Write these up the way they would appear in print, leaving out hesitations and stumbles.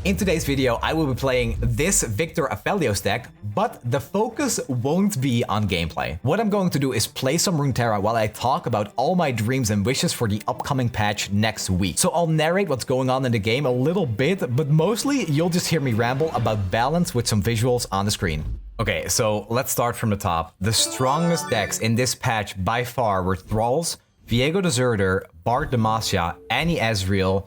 In today's video, I will be playing this Victor Aphelios deck, but the focus won't be on gameplay. What I'm going to do is play some Runeterra while I talk about all my dreams and wishes for the upcoming patch next week. So I'll narrate what's going on in the game a little bit, but mostly you'll just hear me ramble about balance with some visuals on the screen. Okay, so let's start from the top. The strongest decks in this patch by far were Thralls, Viego Deserter, Bard Demacia, Nerf Ezreal,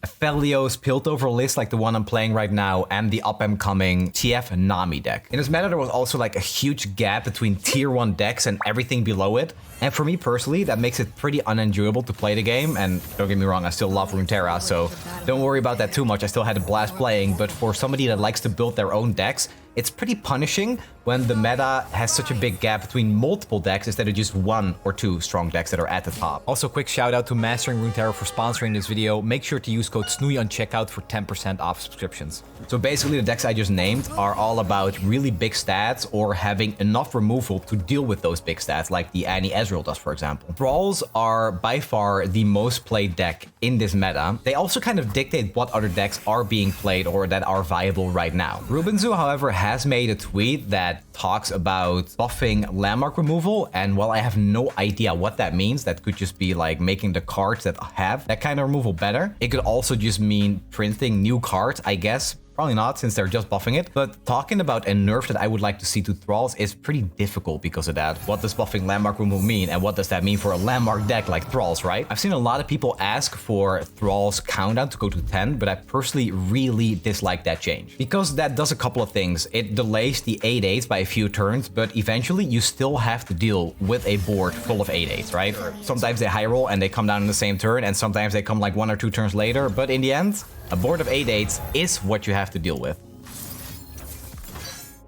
Aphelios, Piltover list like the one I'm playing right now, and the up-and-coming TF Nami deck. In this meta, there was also like a huge gap between tier 1 decks and everything below it. And for me personally, that makes it pretty unenjoyable to play the game. And don't get me wrong, I still love Runeterra, so don't worry about that too much. I still had a blast playing, but for somebody that likes to build their own decks, it's pretty punishing when the meta has such a big gap between multiple decks instead of just one or two strong decks that are at the top. Also, quick shout out to Mastering Runeterra for sponsoring this video. Make sure to use code Snnuy on checkout for 10% off subscriptions. So basically the decks I just named are all about really big stats or having enough removal to deal with those big stats, like the Nerf Ezreal does, for example. Thralls are by far the most played deck in this meta. They also kind of dictate what other decks are being played or that are viable right now. Rubenzu, however, has made a tweet that talks about buffing landmark removal, and while I have no idea what that means, that could just be like making the cards that have that kind of removal better. It could also just mean printing new cards, I guess. Probably not, since they're just buffing it. But talking about a nerf that I would like to see to Thralls is pretty difficult because of that. What does buffing landmark removal mean? And what does that mean for a landmark deck like Thralls, right? I've seen a lot of people ask for Thralls countdown to go to 10, but I personally really dislike that change. Because that does a couple of things. It delays the 8/8s by a few turns, but eventually you still have to deal with a board full of 8/8s, right? Sometimes they high roll and they come down in the same turn, and sometimes they come like 1 or 2 turns later, but in the end, a board of 8/8s is what you have to deal with.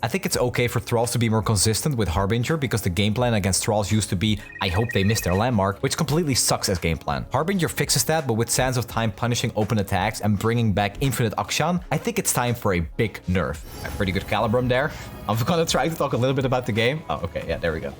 I think it's okay for Thralls to be more consistent with Harbinger because the game plan against Thralls used to be, I hope they miss their landmark, which completely sucks as game plan. Harbinger fixes that, but with Sands of Time punishing open attacks and bringing back Infinite Akshan, I think it's time for a big nerf. A pretty good Calibrum there. I'm gonna try to talk a little bit about the game. Oh, okay, yeah, there we go.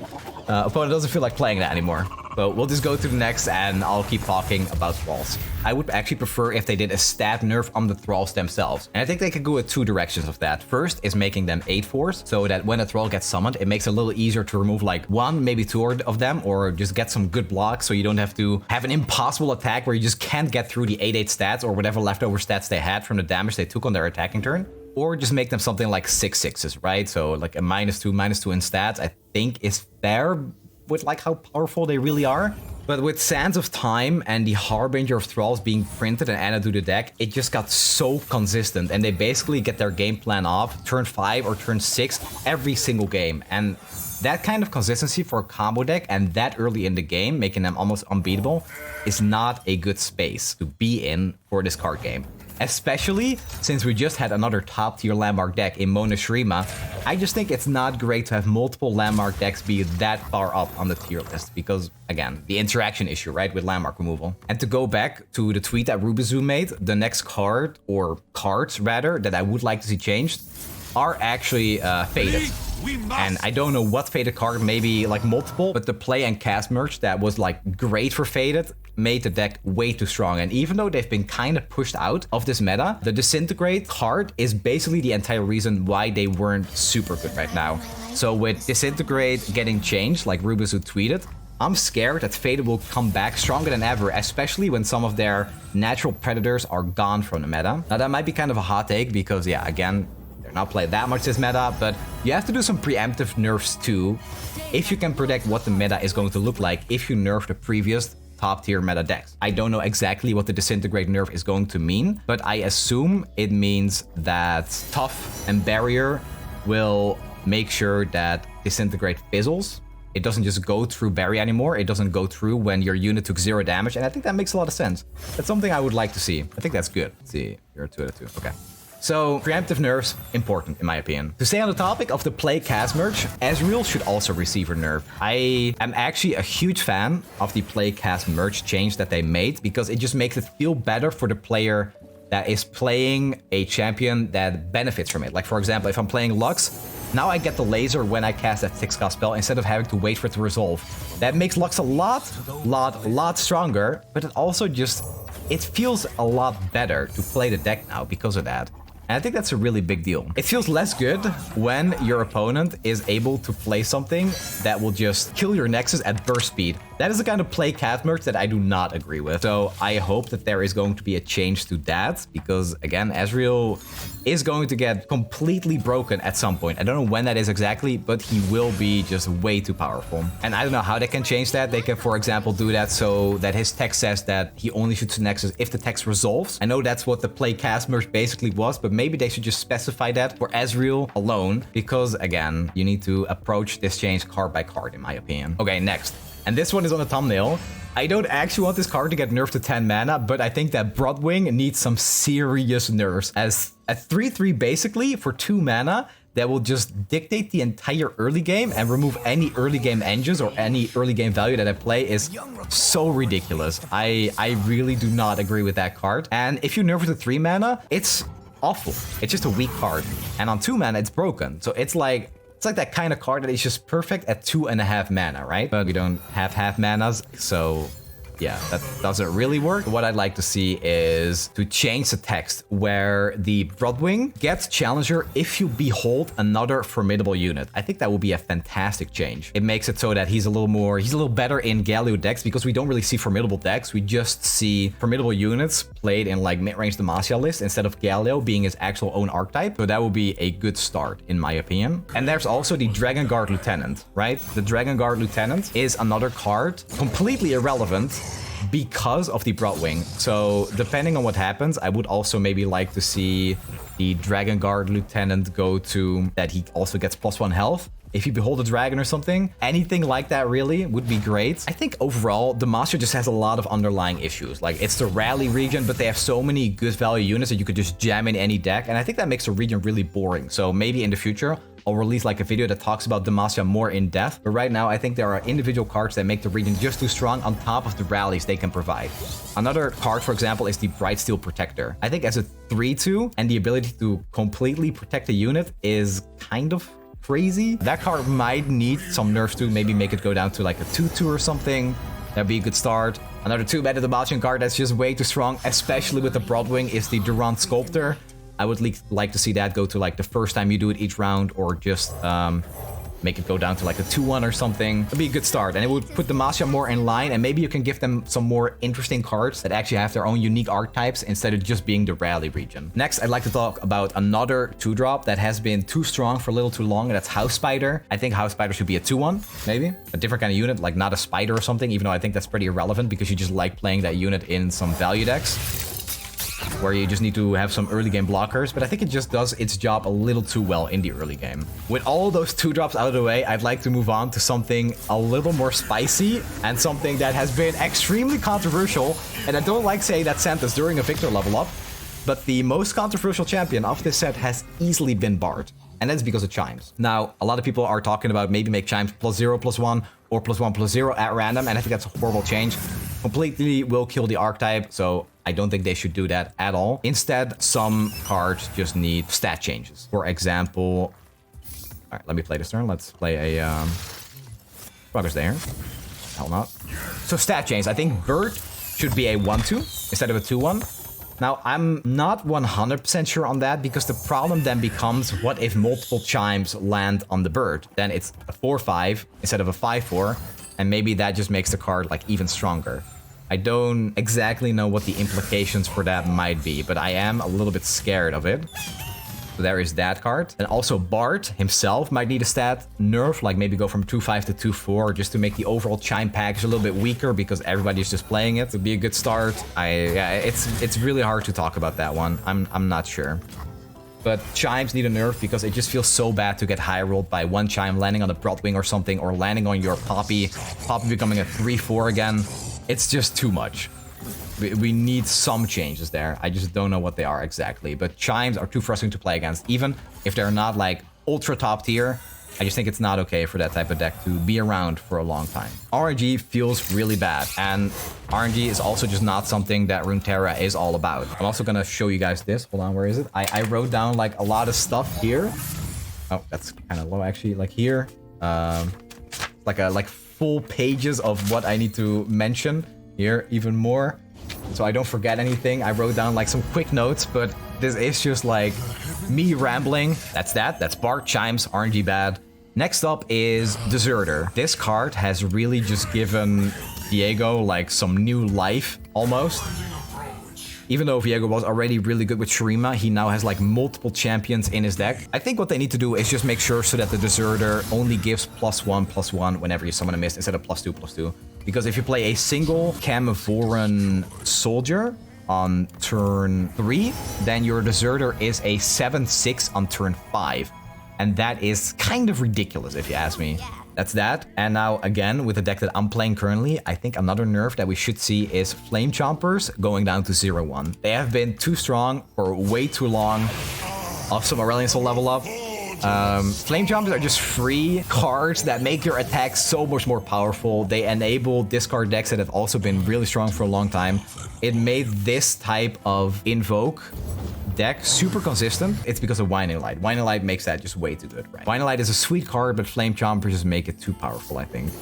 Opponent doesn't feel like playing that anymore. So we'll just go to the next and I'll keep talking about Thralls. I would actually prefer if they did a stat nerf on the Thralls themselves. And I think they could go in 2 directions of that. First is making them 8/4s, so that when a Thrall gets summoned, it makes it a little easier to remove like 1, maybe 2 of them, or just get some good blocks so you don't have to have an impossible attack where you just can't get through the 8/8 stats or whatever leftover stats they had from the damage they took on their attacking turn. Or just make them something like 6/6s, right? So like a -2 in stats, I think is fair with like how powerful they really are. But with Sands of Time and the Harbinger of Thralls being printed and added to the deck, it just got so consistent. And they basically get their game plan off turn 5 or turn 6 every single game. And that kind of consistency for a combo deck and that early in the game, making them almost unbeatable, is not a good space to be in for this card game. Especially since we just had another top tier landmark deck in Mona Shurima. I just think it's not great to have multiple landmark decks be that far up on the tier list because, again, the interaction issue, right, with landmark removal. And to go back to the tweet that Rubenzu made, the next card, or cards rather, that I would like to see changed are actually faded. And I don't know what faded card, maybe like multiple, but the play and cast merge that was like great for faded made the deck way too strong. And even though they've been kind of pushed out of this meta, the Disintegrate card is basically the entire reason why they weren't super good right now. So with Disintegrate getting changed, like Rubenzu tweeted, I'm scared that Faded will come back stronger than ever, especially when some of their natural predators are gone from the meta. Now that might be kind of a hot take because, yeah, again, not play that much this meta, but you have to do some preemptive nerfs too if you can predict what the meta is going to look like if you nerf the previous top tier meta decks. I don't know exactly what the Disintegrate nerf is going to mean, but I assume it means that Tough and Barrier will make sure that Disintegrate fizzles. It doesn't just go through Barrier anymore. It doesn't go through when your unit took 0 damage, and I think that makes a lot of sense. That's something I would like to see. I think that's good. Let's see, you're 2 out of 2. Okay. So, preemptive nerfs, important in my opinion. To stay on the topic of the play cast merge, Ezreal should also receive a nerf. I am actually a huge fan of the play cast merge change that they made because it just makes it feel better for the player that is playing a champion that benefits from it. Like for example, if I'm playing Lux, now I get the laser when I cast that 6-cost spell instead of having to wait for it to resolve. That makes Lux a lot stronger, but it also just, it feels a lot better to play the deck now because of that. And I think that's a really big deal. It feels less good when your opponent is able to play something that will just kill your Nexus at burst speed. That is the kind of play cat merch that I do not agree with. So I hope that there is going to be a change to that, because again, Ezreal is going to get completely broken at some point. I don't know when that is exactly, but he will be just way too powerful. And I don't know how they can change that. They can, for example, do that so that his text says that he only shoots the Nexus if the text resolves. I know that's what the play cast merge basically was, but maybe they should just specify that for Ezreal alone, because again, you need to approach this change card by card, in my opinion. Okay, next. And this one is on the thumbnail. I don't actually want this card to get nerfed to 10 mana, but I think that Broadwing needs some serious nerfs. As a 3/3 basically for 2 mana that will just dictate the entire early game and remove any early game engines or any early game value that I play is so ridiculous. I really do not agree with that card. And if you nerf it to 3 mana, it's awful. It's just a weak card. And on 2 mana, it's broken. So it's like that kind of card that is just perfect at 2.5 mana, right? But we don't have half manas, so yeah, that doesn't really work. What I'd like to see is to change the text where the Broadwing gets Challenger if you behold another formidable unit. I think that would be a fantastic change. It makes it so that he's a little better in Galio decks, because we don't really see formidable decks. We just see formidable units played in like mid-range Demacia list instead of Galio being his actual own archetype. So that would be a good start, in my opinion. And there's also the Dragon Guard Lieutenant, right? The Dragon Guard Lieutenant is another card, completely irrelevant, because of the Broadwing. So depending on what happens, I would also maybe like to see the Dragon Guard Lieutenant go to that he also gets +1 health if you behold a dragon or something. Anything like that really would be great. I think overall, Demacia just has a lot of underlying issues. Like, it's the rally region, but they have so many good value units that you could just jam in any deck. And I think that makes the region really boring. So maybe in the future, I'll release like a video that talks about Demacia more in depth. But right now, I think there are individual cards that make the region just too strong on top of the rallies they can provide. Another card, for example, is the Brightsteel Protector. I think as a 3/2 and the ability to completely protect a unit is kind of crazy. That card might need some nerfs to maybe make it go down to like a 2/2 or something. That'd be a good start. Another 2-mana Marsian Guard that's just way too strong, especially with the Broadwing, is the Durant Sculptor. I would like to see that go to like the first time you do it each round, or just make it go down to like a 2/1 or something. It'd be a good start, and it would put Demacia more in line, and maybe you can give them some more interesting cards that actually have their own unique archetypes instead of just being the rally region. Next, I'd like to talk about another 2-drop that has been too strong for a little too long, and that's House Spider. I think House Spider should be a 2/1, maybe. A different kind of unit, like not a spider or something, even though I think that's pretty irrelevant because you just like playing that unit in some value decks where you just need to have some early game blockers, but I think it just does its job a little too well in the early game. With all those 2-drops out of the way, I'd like to move on to something a little more spicy and something that has been extremely controversial. And I don't like saying that sentence during a Victor level up, but the most controversial champion of this set has easily been Bard. And that's because of Chimes. Now, a lot of people are talking about maybe make Chimes +0/+1 or +1/+0 at random, and I think that's a horrible change. Completely will kill the archetype, so I don't think they should do that at all. Instead, some cards just need stat changes. For example, all right, let me play this turn. Let's play a progress there. Hell not. So stat change. I think Bird should be a 1/2 instead of a 2/1. Now, I'm not 100% sure on that, because the problem then becomes, what if multiple Chimes land on the Bird? Then it's a 4/5 instead of a 5/4, and maybe that just makes the card like even stronger. I don't exactly know what the implications for that might be, but I am a little bit scared of it. So there is that card. And also Bard himself might need a stat nerf, like maybe go from 2/5 to 2/4, just to make the overall Chime package a little bit weaker, because everybody's just playing it. It would be a good start. Yeah, it's really hard to talk about that one. I'm not sure. But Chimes need a nerf because it just feels so bad to get high rolled by one Chime landing on the Broadwing or something, or landing on your Poppy becoming a 3/4 again. It's just too much. We need some changes there. I just don't know what they are exactly. But Chimes are too frustrating to play against, even if they're not like ultra top tier. I just think it's not okay for that type of deck to be around for a long time. RNG feels really bad, and RNG is also just not something that Runeterra is all about. I'm also gonna show you guys this. Hold on, where is it? I wrote down like a lot of stuff here. Oh, that's kind of low actually. Like here, like full pages of what I need to mention here, even more. So I don't forget anything. I wrote down like some quick notes, but This is just like me rambling. That's that. That's Bart, Chimes, RNG bad. Next up is Deserter. This card has really just given Viego like some new life, almost. Even though Viego was already really good with Shurima, he now has like multiple champions in his deck. I think what they need to do is just make sure so that the Deserter only gives +1/+1 whenever you summon a mist instead of +2/+2. Because if you play a single Camevoran soldier on turn 3, then your Deserter is a 7/6 on turn 5. And that is kind of ridiculous if you ask me. That's that. And now again, with the deck that I'm playing currently, I think another nerf that we should see is Flame Chompers going down to 0/1. They have been too strong for way too long. Also, Aurelion Soul level up. Flame Chompers are just free cards that make your attacks so much more powerful. They enable discard decks that have also been really strong for a long time. It made this type of invoke deck super consistent. It's because of Winding Light. Winding Light makes that just way too good, right? Winding Light is a sweet card, but Flame Chompers just make it too powerful, I think.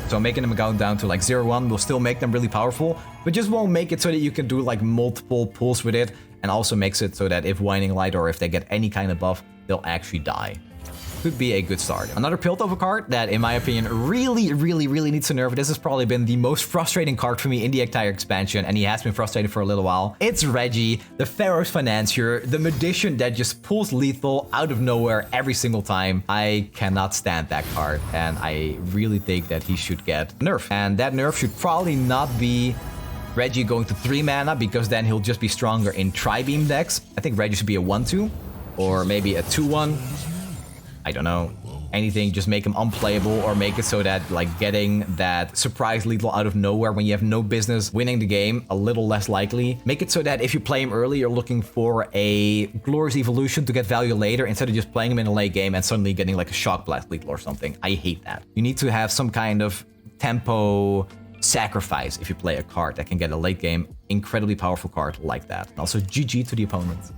So making them go down to like 0/1 will still make them really powerful, but just won't make it so that you can do like multiple pulls with it, and also makes it so that if Winding Light or if they get any kind of buff, they'll actually die. Could be a good start. Another Piltover card that, in my opinion, really needs to nerf. This has probably been the most frustrating card for me in the entire expansion, and he has been frustrated for a little while. It's Reggie, the Pharaoh's Financier, the magician that just pulls lethal out of nowhere every single time. I cannot stand that card, and I really think that he should get nerfed. And that nerf should probably not be Reggie going to 3 mana, because then he'll just be stronger in Tri-Beam decks. I think Reggie should be a 1/2, or maybe a 2/1. I don't know, anything, just make him unplayable or make it so that like getting that surprise lethal out of nowhere when you have no business winning the game a little less likely. Make it so that if you play him early, you're looking for a Glorious Evolution to get value later instead of just playing him in a late game and suddenly getting like a Shock Blast lethal or something. I hate that. You need to have some kind of tempo sacrifice if you play a card that can get a late game incredibly powerful card like that. And also GG to the opponents.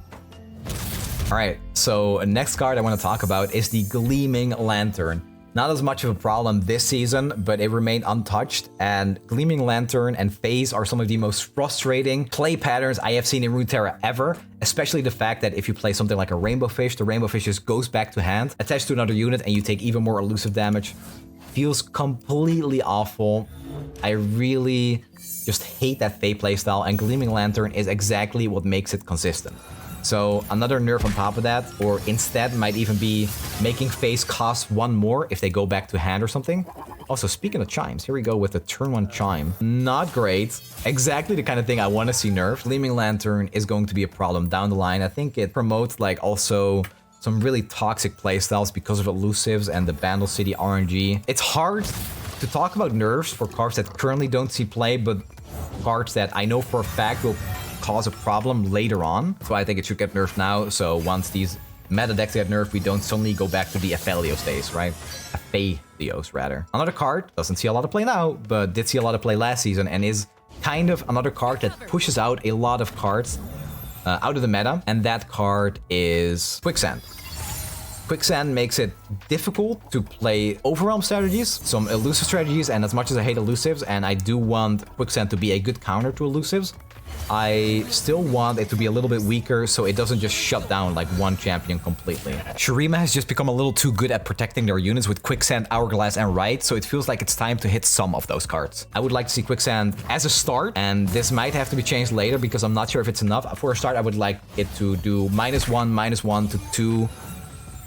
Alright, so next card I want to talk about is the Gleaming Lantern. Not as much of a problem this season, but it remained untouched, and Gleaming Lantern and Phase are some of the most frustrating play patterns I have seen in Runeterra ever, especially the fact that if you play something like a Rainbow Fish, the Rainbow Fish just goes back to hand, attached to another unit, and you take even more elusive damage. Feels completely awful. I really just hate that Fey playstyle, and Gleaming Lantern is exactly what makes it consistent. So another nerf on top of that, or instead might even be making Phase cost 1 more if they go back to hand or something. Also, speaking of Chimes, here we go with the turn 1 Chime. Not great. Exactly the kind of thing I want to see nerfed. Gleaming Lantern is going to be a problem down the line. I think it promotes like also some really toxic playstyles because of elusives and the Bandle City RNG. It's hard to talk about nerfs for cards that currently don't see play, but cards that I know for a fact will cause a problem later on. So I think it should get nerfed now. So once these meta decks get nerfed, we don't suddenly go back to the Aphelios days, right? Aphelios, rather. Another card, doesn't see a lot of play now, but did see a lot of play last season and is kind of another card that pushes out a lot of cards out of the meta. And that card is Quicksand. Quicksand makes it difficult to play overwhelm strategies, some elusive strategies, and as much as I hate elusives, and I do want Quicksand to be a good counter to elusives, I still want it to be a little bit weaker so it doesn't just shut down like one champion completely. Shurima has just become a little too good at protecting their units with Quicksand, Hourglass, and Rite, so it feels like it's time to hit some of those cards. I would like to see Quicksand as a start, and this might have to be changed later because I'm not sure if it's enough. For a start, I would like it to do -1 to 2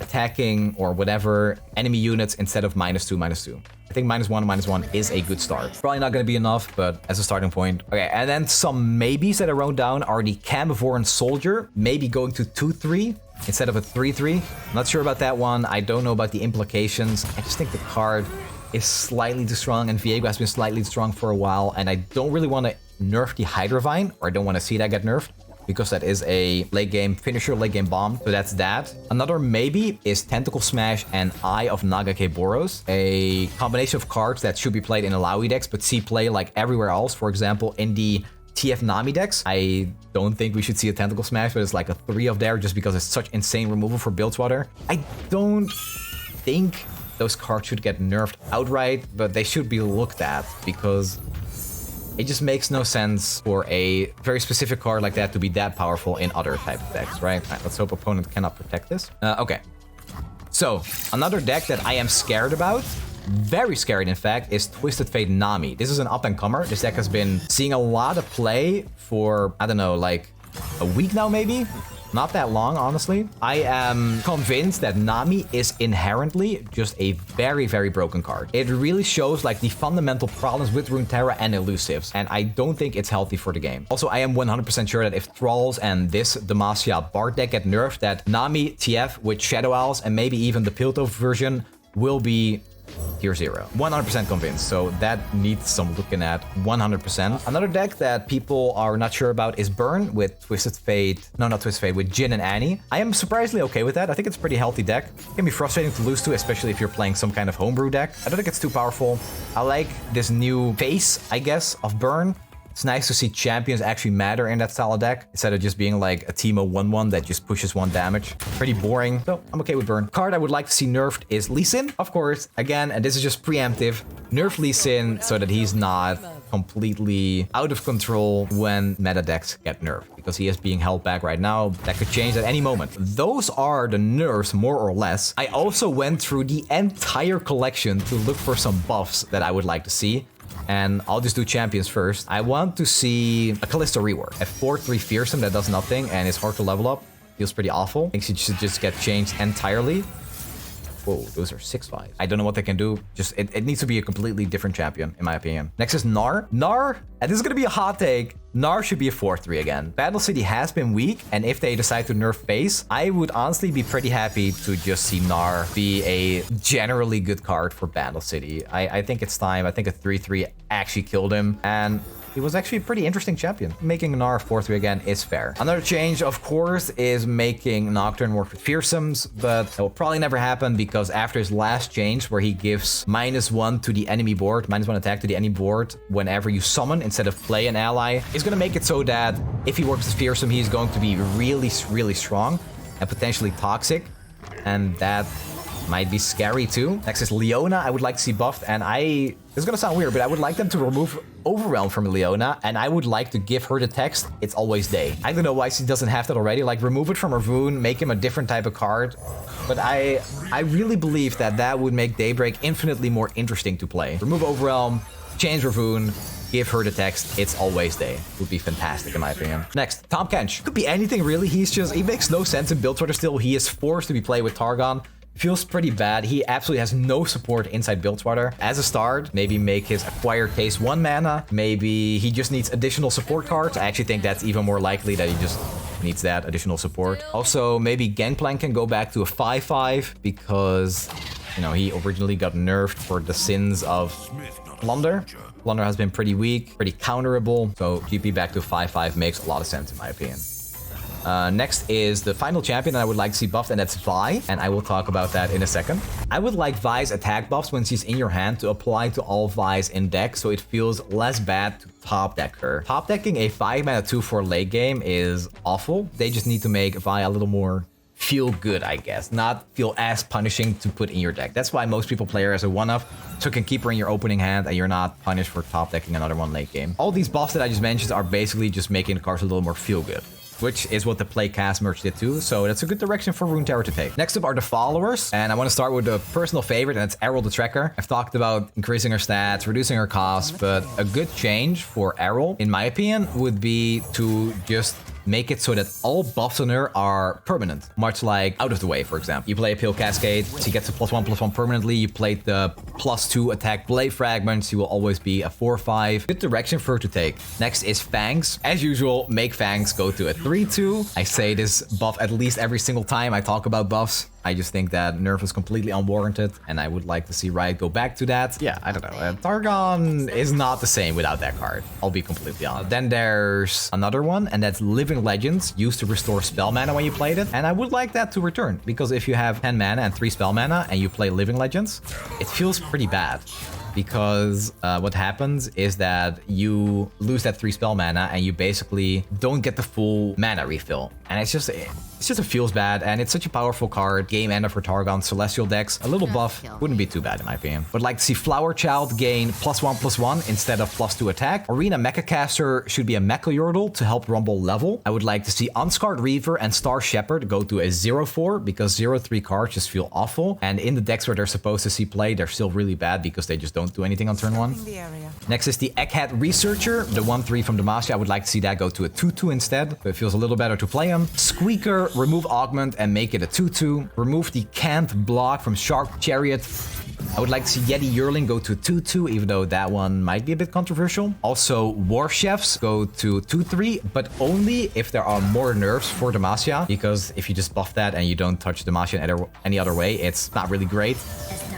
attacking or whatever enemy units instead of -2. I think -1 is a good start. Probably not going to be enough, but as a starting point. Okay, and then some maybes that I wrote down are the Camevoran Soldier, maybe going to 2/3 instead of a 3/3. Not sure about that one. I don't know about the implications. I just think the card is slightly too strong, and Viego has been slightly too strong for a while, and I don't really want to nerf the Hydrovine, or I don't want to see that get nerfed, because that is a late game finisher, late game bomb. So that's that. Another maybe is Tentacle Smash and Eye of Nagake Boros, a combination of cards that should be played in Alawi decks, but see play like everywhere else. For example, in the TF Nami decks, I don't think we should see a Tentacle Smash, but it's like a 3 of there just because it's such insane removal for Bilgewater. I don't think those cards should get nerfed outright, but they should be looked at because It just makes no sense for a very specific card like that to be that powerful in other type of decks, right? All right, let's hope opponent cannot protect this. Okay. So, another deck that I am scared about, very scared in fact, is Twisted Fate Nami. This is an up-and-comer. This deck has been seeing a lot of play for, I don't know, like a week now maybe? Not that long, honestly. I am convinced that Nami is inherently just a very, very broken card. It really shows like the fundamental problems with Runeterra and elusives, and I don't think it's healthy for the game. Also, I am 100% sure that if Thralls and this Demacia Bard deck get nerfed, that Nami TF with Shadow Owls and maybe even the Piltover version will be tier 0. 100% convinced, so that needs some looking at 100%. Another deck that people are not sure about is Burn with Twisted Fate. No, not Twisted Fate, with Jin and Annie. I am surprisingly okay with that. I think it's a pretty healthy deck. It can be frustrating to lose to, especially if you're playing some kind of homebrew deck. I don't think it's too powerful. I like this new face, I guess, of Burn. It's nice to see champions actually matter in that style of deck, instead of just being like a Teemo 1-1 that just pushes 1 damage. Pretty boring, so I'm okay with Burn. Card I would like to see nerfed is Lee Sin, of course. Again, and this is just preemptive. Nerf Lee Sin so that he's not completely out of control when meta decks get nerfed, because he is being held back right now. That could change at any moment. Those are the nerfs, more or less. I also went through the entire collection to look for some buffs that I would like to see. And I'll just do champions first. I want to see a Callisto rework. A 4-3 fearsome that does nothing and is hard to level up. Feels pretty awful. I think she should just get changed entirely. Whoa, those are 6-5. I don't know what they can do. Just it needs to be a completely different champion, in my opinion. Next is Gnar. Gnar, and this is gonna be a hot take. Gnar should be a 4-3 again. Battle City has been weak, and if they decide to nerf face, I would honestly be pretty happy to just see Gnar be a generally good card for Battle City. I think it's time. I think a 3-3 actually killed him, and he was actually a pretty interesting champion. Making Gnar 4-3 again is fair. Another change, of course, is making Nocturne work with fearsomes, but that will probably never happen because after his last change where he gives -1 to the enemy board, -1 attack to the enemy board whenever you summon instead of play an ally, is gonna make it so that if he works with fearsome, he's going to be really, really strong and potentially toxic. And that might be scary too. Next is Leona. I would like to see buffed, and this is gonna sound weird, but I would like them to remove Overwhelm from Leona, and I would like to give her the text, "It's always day." I don't know why she doesn't have that already. Like, remove it from her Rune, make him a different type of card. But I really believe that that would make Daybreak infinitely more interesting to play. Remove Overwhelm, change her Rune, give her the text, "It's always day." Would be fantastic in my opinion. Next, Tahm Kench. Could be anything really. He makes no sense in Build Order still. He is forced to be played with Targon. Feels pretty bad. He absolutely has no support inside Bilgewater. As a start, maybe make his acquired taste 1 mana. Maybe he just needs additional support cards. I actually think that's even more likely that he just needs that additional support. Also, maybe Gangplank can go back to a 5-5 because, you know, he originally got nerfed for the sins of Plunder. Plunder has been pretty weak, pretty counterable. So GP back to 5-5 makes a lot of sense in my opinion. Next is the final champion that I would like to see buffed, and that's Vi, and I will talk about that in a second. I would like Vi's attack buffs when she's in your hand to apply to all Vi's in deck, so it feels less bad to top deck her. Top decking a 5-mana 2-4 late game is awful. They just need to make Vi a little more feel good, I guess, not feel as punishing to put in your deck. That's why most people play her as a 1-up, so you can keep her in your opening hand and you're not punished for top decking another one late game. All these buffs that I just mentioned are basically just making the cards a little more feel good, which is what the Play Cast merch did too, so that's a good direction for Runeterra to take. Next up are the followers, and I want to start with a personal favorite, and it's Errol the Tracker. I've talked about increasing her stats, reducing her costs, but a good change for Errol, in my opinion, would be to just make it so that all buffs on her are permanent, much like Out of the Way, for example. You play a Pale Cascade, she gets a +1/+1 permanently. You play the +2 attack Blade Fragments, she will always be a 4/5. Good direction for her to take. Next is Fangs. As usual, make Fangs go to a 3/2. I say this buff at least every single time I talk about buffs. I just think that nerf is completely unwarranted, and I would like to see Riot go back to that. Yeah, I don't know. Targon is not the same without that card. I'll be completely honest. Then there's another one, and that's Living Legends, used to restore spell mana when you played it. And I would like that to return, because if you have 10 mana and 3 spell mana and you play Living Legends, it feels pretty bad. Because what happens is that you lose that 3 spell mana and you basically don't get the full mana refill. And it's just, It's just, it feels bad, and it's such a powerful card. Game ender for Targon, Celestial decks. A little buff wouldn't be too bad in my opinion. Would like to see Flower Child gain +1/+1 instead of +2 attack. Arena Mechacaster should be a Mecha Yordle to help Rumble level. I would like to see Unscarred Reaver and Star Shepherd go to a 0/4 because 0/3 cards just feel awful. And in the decks where they're supposed to see play, they're still really bad because they just don't do anything on turn 1. Next is the Egghead Researcher, the 1/3 from Demacia. I would like to see that go to a 2/2 instead, so it feels a little better to play him. Squeaker, remove Augment and make it a 2/2. Remove the Can't Block from Shark Chariot. I would like to see Yeti Yearling go to a 2/2, even though that one might be a bit controversial. Also, War Chefs go to 2/3, but only if there are more nerfs for Demacia, because if you just buff that and you don't touch Demacia in any other way, it's not really great.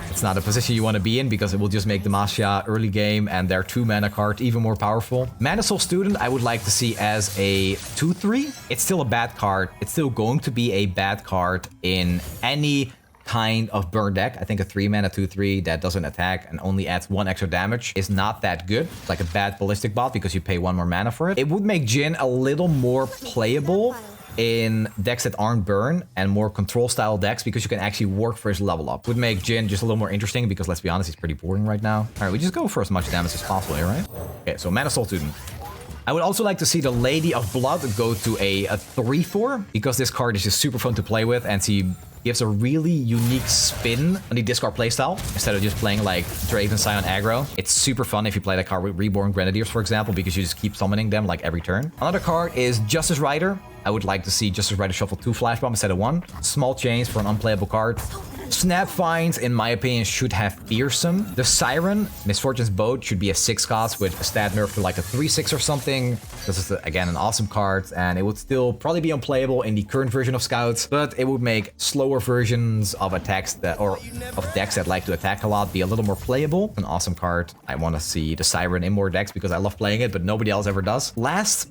It's not a position you want to be in because it will just make Demacia early game and their 2-mana card even more powerful. Mantisole Student I would like to see as a 2/3. It's still a bad card. It's still going to be a bad card in any kind of burn deck. I think a 3-mana 2/3 that doesn't attack and only adds 1 extra damage is not that good. It's like a bad ballistic bot because you pay 1 more mana for it. It would make Jhin a little more playable in decks that aren't burn and more control style decks because you can actually work for his level up. Would make Jhin just a little more interesting because let's be honest, he's pretty boring right now. All right, we just go for as much damage as possible here, right? Okay, so Mantisole Student. I would also like to see the Lady of Blood go to a 3/4 because this card is just super fun to play with and she gives a really unique spin on the discard playstyle instead of just playing like Draven Scion aggro. It's super fun if you play that card with Reborn Grenadiers, for example, because you just keep summoning them like every turn. Another card is Justice Rider. I would like to see Justice Rider shuffle 2 Flash Bomb instead of 1. Small chains for an unplayable card. Snap Finds, in my opinion, should have Fearsome. The Siren, Misfortune's Boat, should be a 6 cost with a stat nerf to like a 3/6 or something. This is, again, an awesome card, and it would still probably be unplayable in the current version of Scouts, but it would make slower versions of attacks that, or of decks that like to attack a lot, be a little more playable. An awesome card. I want to see the Siren in more decks because I love playing it, but nobody else ever does. Last,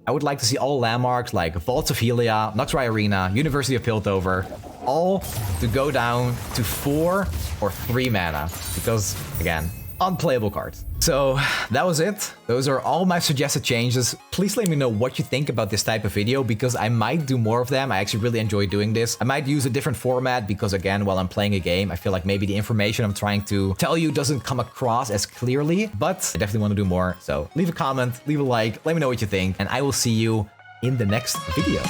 I would like to see all landmarks like Vaults of Helia, Noxrai Arena, University of Piltover, all to go down to 4 or 3 mana because, again, unplayable cards. So that was it. Those are all my suggested changes. Please let me know what you think about this type of video because I might do more of them. I actually really enjoy doing this. I might use a different format because, again, while I'm playing a game, I feel like maybe the information I'm trying to tell you doesn't come across as clearly, but I definitely want to do more. So leave a comment, leave a like, let me know what you think, and I will see you in the next video.